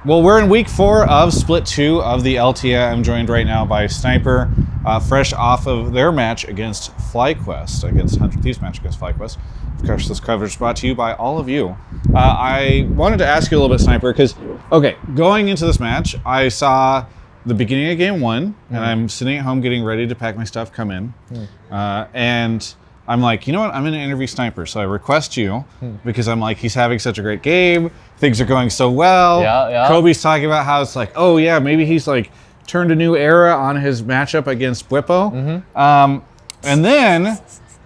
Well, we're in week 4 of Split 2 of the LTA. I'm joined right now by Sniper, fresh off of their match against FlyQuest, against 100 Thieves match against FlyQuest. Of course, this coverage is brought to you by all of you. I wanted to ask you a little bit, Sniper, because, okay, going into this match, I saw the beginning of game 1, and I'm sitting at home getting ready to pack my stuff, come in, and I'm like, you know what, I'm going to interview Sniper. So I request you because I'm like, he's having such a great game. Things are going so well. Yeah. Kobe's talking about how it's like, oh yeah, maybe he's like turned a new era on his matchup against Bwipo. And then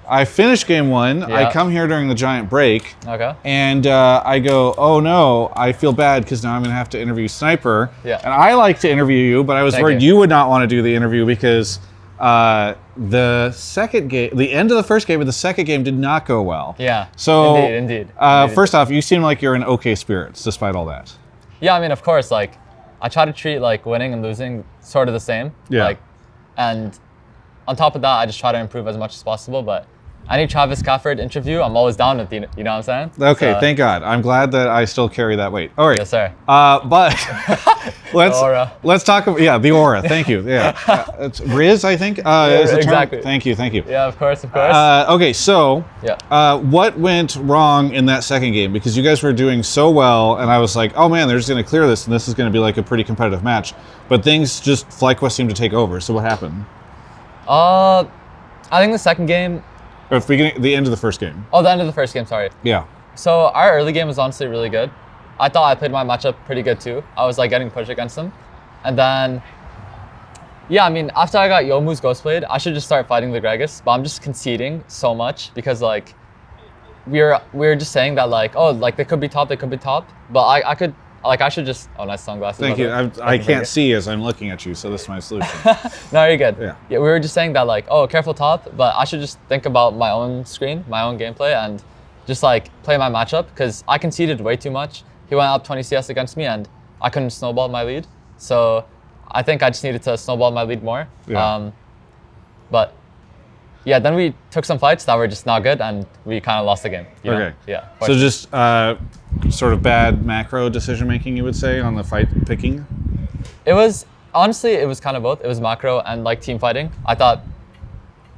I finish game 1. Yeah. I come here during the giant break. Okay. And I go, oh no, I feel bad because now I'm going to have to interview Sniper. Yeah. And I like to interview you, but I was worried you would not want to do the interview because the second game, the end of the first game of the second game did not go well. Yeah. So, indeed. First off, you seem like you're in okay spirits despite all that. Yeah, I mean, of course, like, I try to treat like winning and losing sort of the same. Yeah. Like, and on top of that, I just try to improve as much as possible. But any Travis Cafford interview, I'm always down with, you know what I'm saying? Okay, so, thank God. I'm glad that I still carry that weight. All right. Yes, sir. But let's talk about, the aura. Thank you. Yeah. It's Riz, I think. Is the exactly. Term. Thank you. Yeah, of course. Okay, so Yeah. what went wrong in that second game? Because you guys were doing so well, and I was like, oh man, they're just going to clear this, and this is going to be like a pretty competitive match. But things just, FlyQuest seemed to take over. So what happened? I think the second game. Or the end of the first game. Oh, the end of the first game, sorry. Yeah. So our early game was honestly really good. I thought I played my matchup pretty good too. I was like getting pushed against them. And then, yeah, I mean, after I got Yomu's Ghostblade, I should just start fighting the Gregus, but I'm just conceding so much because like, we're just saying that like, oh, like they could be top, but I should just, oh, nice sunglasses. Thank you. I can't see as I'm looking at you, so this is my solution. No, you're good. Yeah, we were just saying that like, oh, careful top, but I should just think about my own screen, my own gameplay, and just like play my matchup because I conceded way too much. He went up 20 CS against me and I couldn't snowball my lead. So I think I just needed to snowball my lead more. Yeah. But yeah, then we took some fights that were just not good and we kind of lost the game. You know? Yeah. So just sort of bad macro decision making, you would say, on the fight picking? It was, honestly, it was kind of both. It was macro and like team fighting. I thought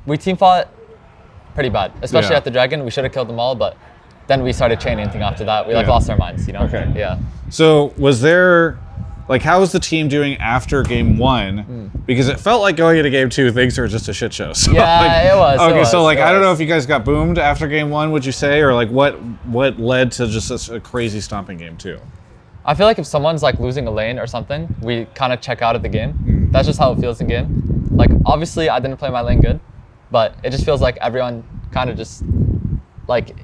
we team fought pretty bad, especially at the Dragon. We should have killed them all, but then we started chain anything after that. We lost our minds, you know? Okay. Yeah. So was there, like, how was the team doing after game 1? Because it felt like going into game 2, things were just a shit show. So, yeah, like, it was. Okay, so like, I don't know if you guys got boomed after game 1, would you say? Or like, what led to just such a crazy stomping game 2? I feel like if someone's like losing a lane or something, we kind of check out of the game. That's just how it feels in game. Like, obviously, I didn't play my lane good, but it just feels like everyone kind of just, like,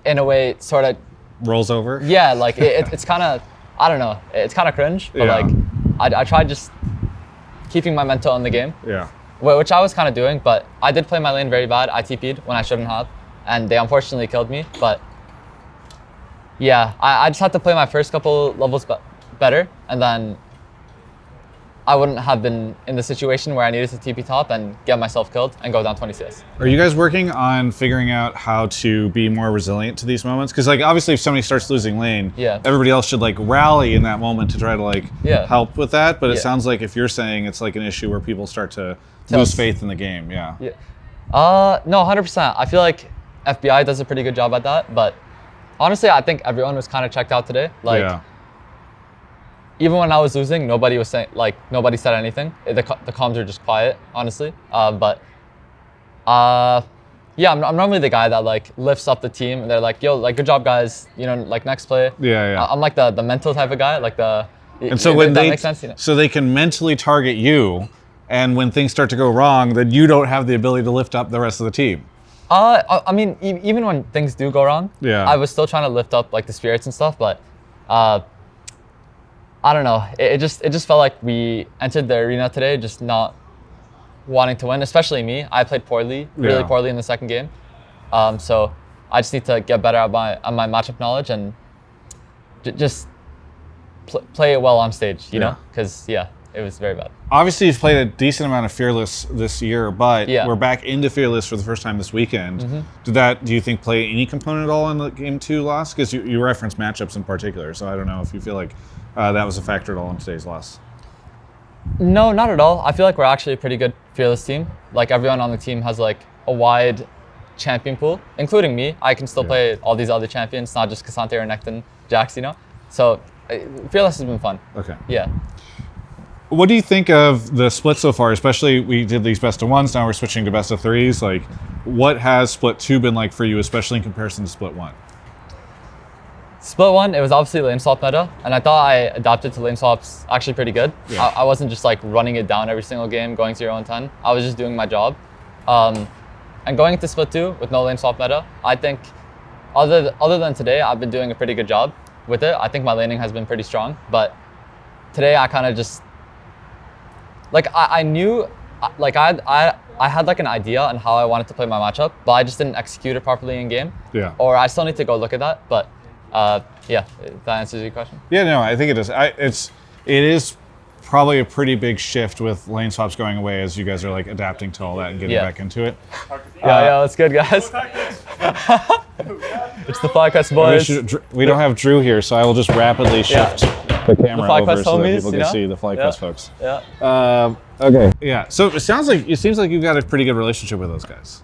in a way, sort of rolls over? Yeah, like, it's kind of, I don't know, it's kind of cringe, but like, I tried just keeping my mental in the game. Yeah. Which I was kind of doing, but I did play my lane very bad. I TP'd when I shouldn't have, and they unfortunately killed me, but yeah, I just had to play my first couple levels better, and then I wouldn't have been in the situation where I needed to TP top and get myself killed and go down 20 CS. Are you guys working on figuring out how to be more resilient to these moments? Because like obviously if somebody starts losing lane, everybody else should like rally in that moment to try to like help with that. But it sounds like if you're saying it's like an issue where people start to lose faith in the game. Yeah. No, 100%. I feel like FBI does a pretty good job at that. But honestly, I think everyone was kind of checked out today. Like, even when I was losing, nobody was saying, like, nobody said anything. The comms are just quiet, honestly. Yeah, I'm normally the guy that like lifts up the team and they're like, yo, like, good job, guys. You know, like next play. Yeah. I'm like the mental type of guy, like the. And so when makes sense, you know? So they can mentally target you, and when things start to go wrong, then you don't have the ability to lift up the rest of the team. I mean, even when things do go wrong, I was still trying to lift up like the spirits and stuff, but. I don't know. It just felt like we entered the arena today just not wanting to win, especially me. I played poorly, really poorly in the second game. So I just need to get better at my matchup knowledge and just play it well on stage, you know? Because, it was very bad. Obviously, you've played a decent amount of Fearless this year, but we're back into Fearless for the first time this weekend. Do you think, play any component at all in the Game 2 loss? Because you referenced matchups in particular, so I don't know if you feel like that was a factor at all in today's loss? No, not at all. I feel like we're actually a pretty good fearless team. Like everyone on the team has like a wide champion pool, including me. I can still play all these other champions, not just Cassante or Necton, Jax, you know? So fearless has been fun. Okay. Yeah. What do you think of the split so far? Especially we did these best of ones, now we're switching to best of threes. Like, what has split 2 been like for you, especially in comparison to split 1? Split 1, it was obviously lane swap meta, and I thought I adapted to lane swaps actually pretty good. Yeah. I wasn't just like running it down every single game, going 0-10. I was just doing my job. And going into split 2 with no lane swap meta, I think other than today, I've been doing a pretty good job with it. I think my laning has been pretty strong, but today I kind of just, like I knew, like I had like an idea on how I wanted to play my matchup, but I just didn't execute it properly in game. Yeah. Or I still need to go look at that, but yeah, that answers your question. Yeah, no, I think it is. It is probably a pretty big shift with lane swaps going away as you guys are like adapting to all that and getting back into it. Yeah, that's good, guys. It's the FlyQuest boys. We don't have Drew here, so I will just rapidly shift the camera over so that people can see the FlyQuest folks. Yeah. Okay. Yeah. So it seems like you've got a pretty good relationship with those guys.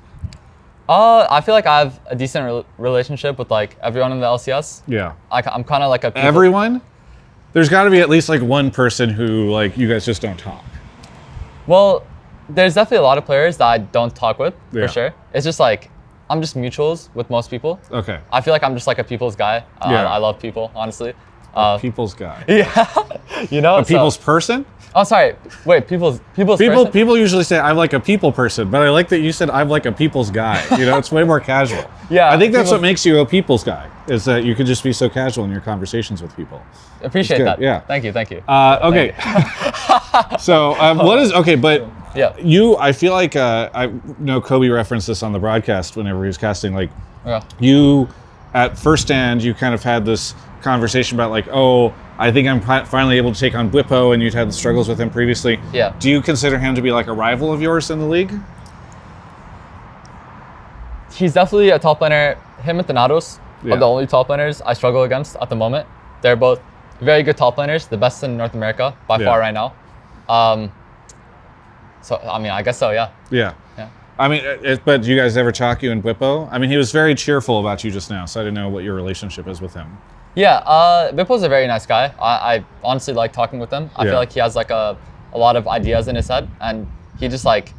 I feel like I have a decent relationship with like everyone in the LCS. Yeah. I'm kind of like a everyone. There's got to be at least like one person who like you guys just don't talk. Well, there's definitely a lot of players that I don't talk with Yeah. for sure. It's just like I'm just mutuals with most people. Okay. I feel like I'm just like a people's guy. Yeah. I love people, honestly. People's guy. Yeah. You know. A people's person? Oh, sorry. Wait, people's people. person? People usually say I'm like a people person, but I like that you said I'm like a people's guy. You know, it's way more casual. Yeah. I think that's what makes you a people's guy, is that you can just be so casual in your conversations with people. Appreciate that. Yeah. Thank you. Okay. So what is okay? But yeah. I feel like I know Kobe referenced this on the broadcast whenever he was casting. Like, Yeah. you at first stand, you kind of had this conversation about like, oh, I think I'm finally able to take on Bwipo, and you'd had the struggles with him previously. Yeah. Do you consider him to be like a rival of yours in the league? He's definitely a top laner. Him and Thanatos Yeah. are the only top laners I struggle against at the moment. They're both very good top laners, the best in North America by far right now. So, I mean, I guess so, yeah. Yeah. Yeah. I mean, but do you guys ever talk, you and Bwipo? I mean, he was very cheerful about you just now, so I didn't know what your relationship is with him. Yeah, Bwipo's a very nice guy. I honestly like talking with him. I Yeah. feel like he has like a lot of ideas in his head, and he just like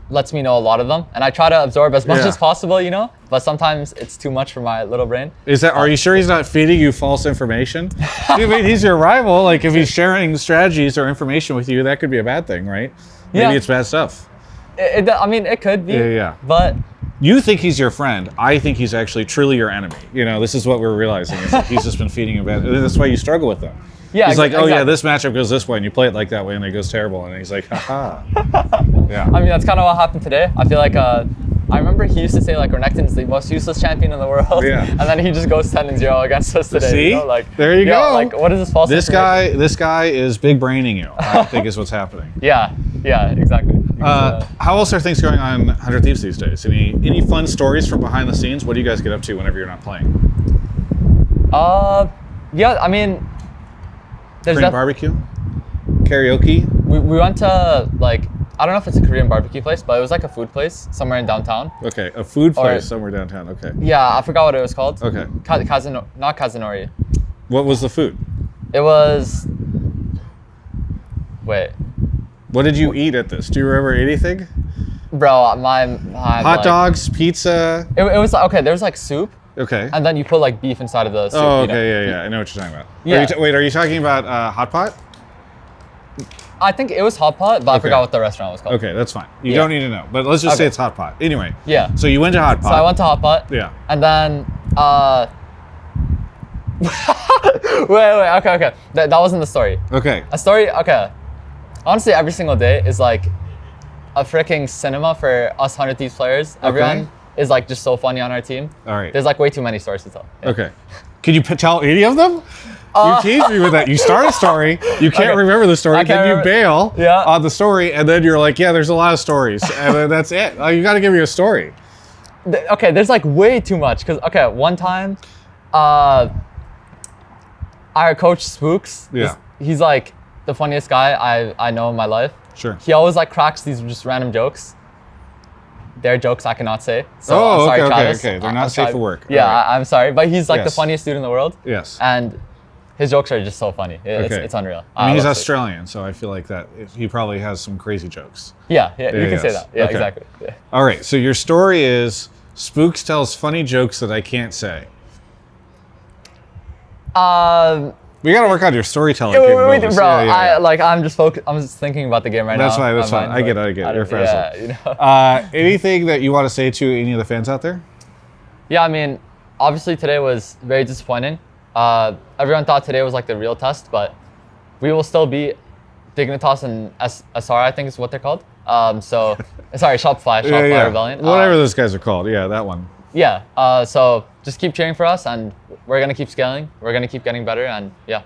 lets me know a lot of them. And I try to absorb as much Yeah. as possible, you know? But sometimes it's too much for my little brain. Are you sure he's not feeding you false information? I mean, he's your rival. Like, if he's sharing strategies or information with you, that could be a bad thing, right? Maybe Yeah. it's bad stuff. I mean, it could be. Yeah. But You think he's your friend. I think he's actually truly your enemy. You know, this is what we're realizing, is that he's just been feeding you bad. That's why you struggle with him. yeah, He's like, oh yeah, exactly. this matchup goes this way, and you play it like that way, and it goes terrible. And he's like, haha. Yeah. I mean, that's kind of what happened today. I feel like I remember he used to say like Renekton is the most useless champion in the world. Yeah. And then he just goes 10-0 against us today. See? You know? Like, There you yeah, go. Like, what is this false information? This guy is big braining you, I think is what's happening. Yeah, exactly. You can say that. How else are things going on 100 Thieves these days? Any fun stories from behind the scenes? What do you guys get up to whenever you're not playing? Yeah, I mean, there's Korean barbecue? Karaoke? we went to like, I don't know if it's a Korean barbecue place, but it was like a food place somewhere in downtown. Okay, a food Or- place somewhere downtown. Okay. Yeah, I forgot what it was called. Okay. Not Kazunori. What was the food? It was. Wait, What did you eat at this? Do you remember anything? bro, my Hot dogs, pizza. It was okay. There was like soup, Okay. and then you put like beef inside of the soup. Oh, you know? okay, yeah. I know what you're talking about. Yeah. Are you talking about hot pot? I think it was hot pot, but I Okay. forgot what the restaurant was called. Okay, that's fine. You Yeah. don't need to know, but let's just say Okay. it's hot pot. Anyway. Yeah. So you went to hot pot. So I went to hot pot. Yeah. And then wait, okay. That wasn't the story. Okay. A story, okay. Honestly, every single day is like a freaking cinema for us 100 Thieves players. Everyone is like just so funny on our team. All right. There's like way too many stories to tell. Yeah. Okay. Can you tell any of them? You teased me with that. You start a story, you can't Okay. remember the story, I can't then you remember- bail Yeah. on the story, and then you're like, yeah, there's a lot of stories, and then that's it. You got to give me a story. Okay, there's like way too much. Cause okay, one time, our coach Spooks. Yeah. He's like the funniest guy I know in my life. Sure. He always like cracks these just random jokes. They're jokes I cannot say. So Oh, I'm sorry, okay, Travis. okay. They're not I'm safe sorry. for work. Yeah, All right. I'm sorry, but he's like the Yes. funniest dude in the world. Yes. And his jokes are just so funny. Okay. It's unreal. I mean, he's love Spooks. Australian, so I feel like that he probably has some crazy jokes. Yeah, you can say yes. that. Yeah, Okay. exactly. Yeah. All right, so your story is Spooks tells funny jokes that I can't say. We got to work on your storytelling capabilities. Bro, Yeah. I'm just focused. I'm just thinking about the game right That's now. fine. That's My fine. mind's I get it. You're frazzled. Yeah, you know. Anything that you want to say to any of the fans out there? Yeah, I mean, obviously today was very disappointing. Everyone thought today was like the real test, but we will still be Dignitas and SR, I think is what they're called. So, sorry, Shopify Rebellion. Whatever those guys are called. Yeah, that one. Yeah, so just keep cheering for us, and we're going to keep scaling. We're going to keep getting better, and yeah.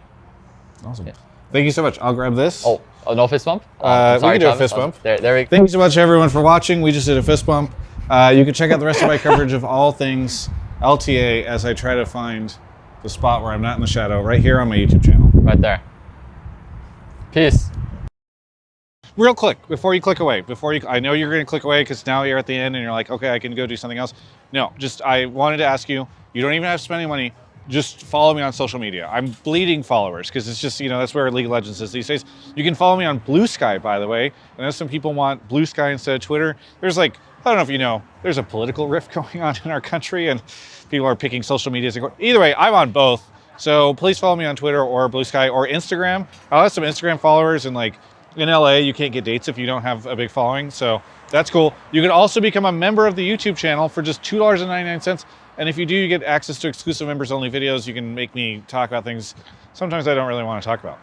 Awesome. Thank you so much. I'll grab this. Oh, no fist bump? We can do a Travis. fist bump. There we go. Thank you so much, everyone, for watching. We just did a fist bump. You can check out the rest of my coverage of all things LTA as I try to find the spot where I'm not in the shadow right here on my YouTube channel. Right there. Peace. Real quick, before you click away, I know you're going to click away because now you're at the end and you're like, okay, I can go do something else. No, I wanted to ask you, you don't even have to spend any money. Just follow me on social media. I'm bleeding followers because it's just, that's where League of Legends is these days. You can follow me on Blue Sky, by the way. I know some people want Blue Sky instead of Twitter. There's I don't know if you know, there's a political rift going on in our country and people are picking social media. Either way, I'm on both. So please follow me on Twitter or Blue Sky or Instagram. I'll have some Instagram followers and in LA, you can't get dates if you don't have a big following. So that's cool. You can also become a member of the YouTube channel for just $2.99. And if you do, you get access to exclusive members only videos. You can make me talk about things sometimes I don't really want to talk about.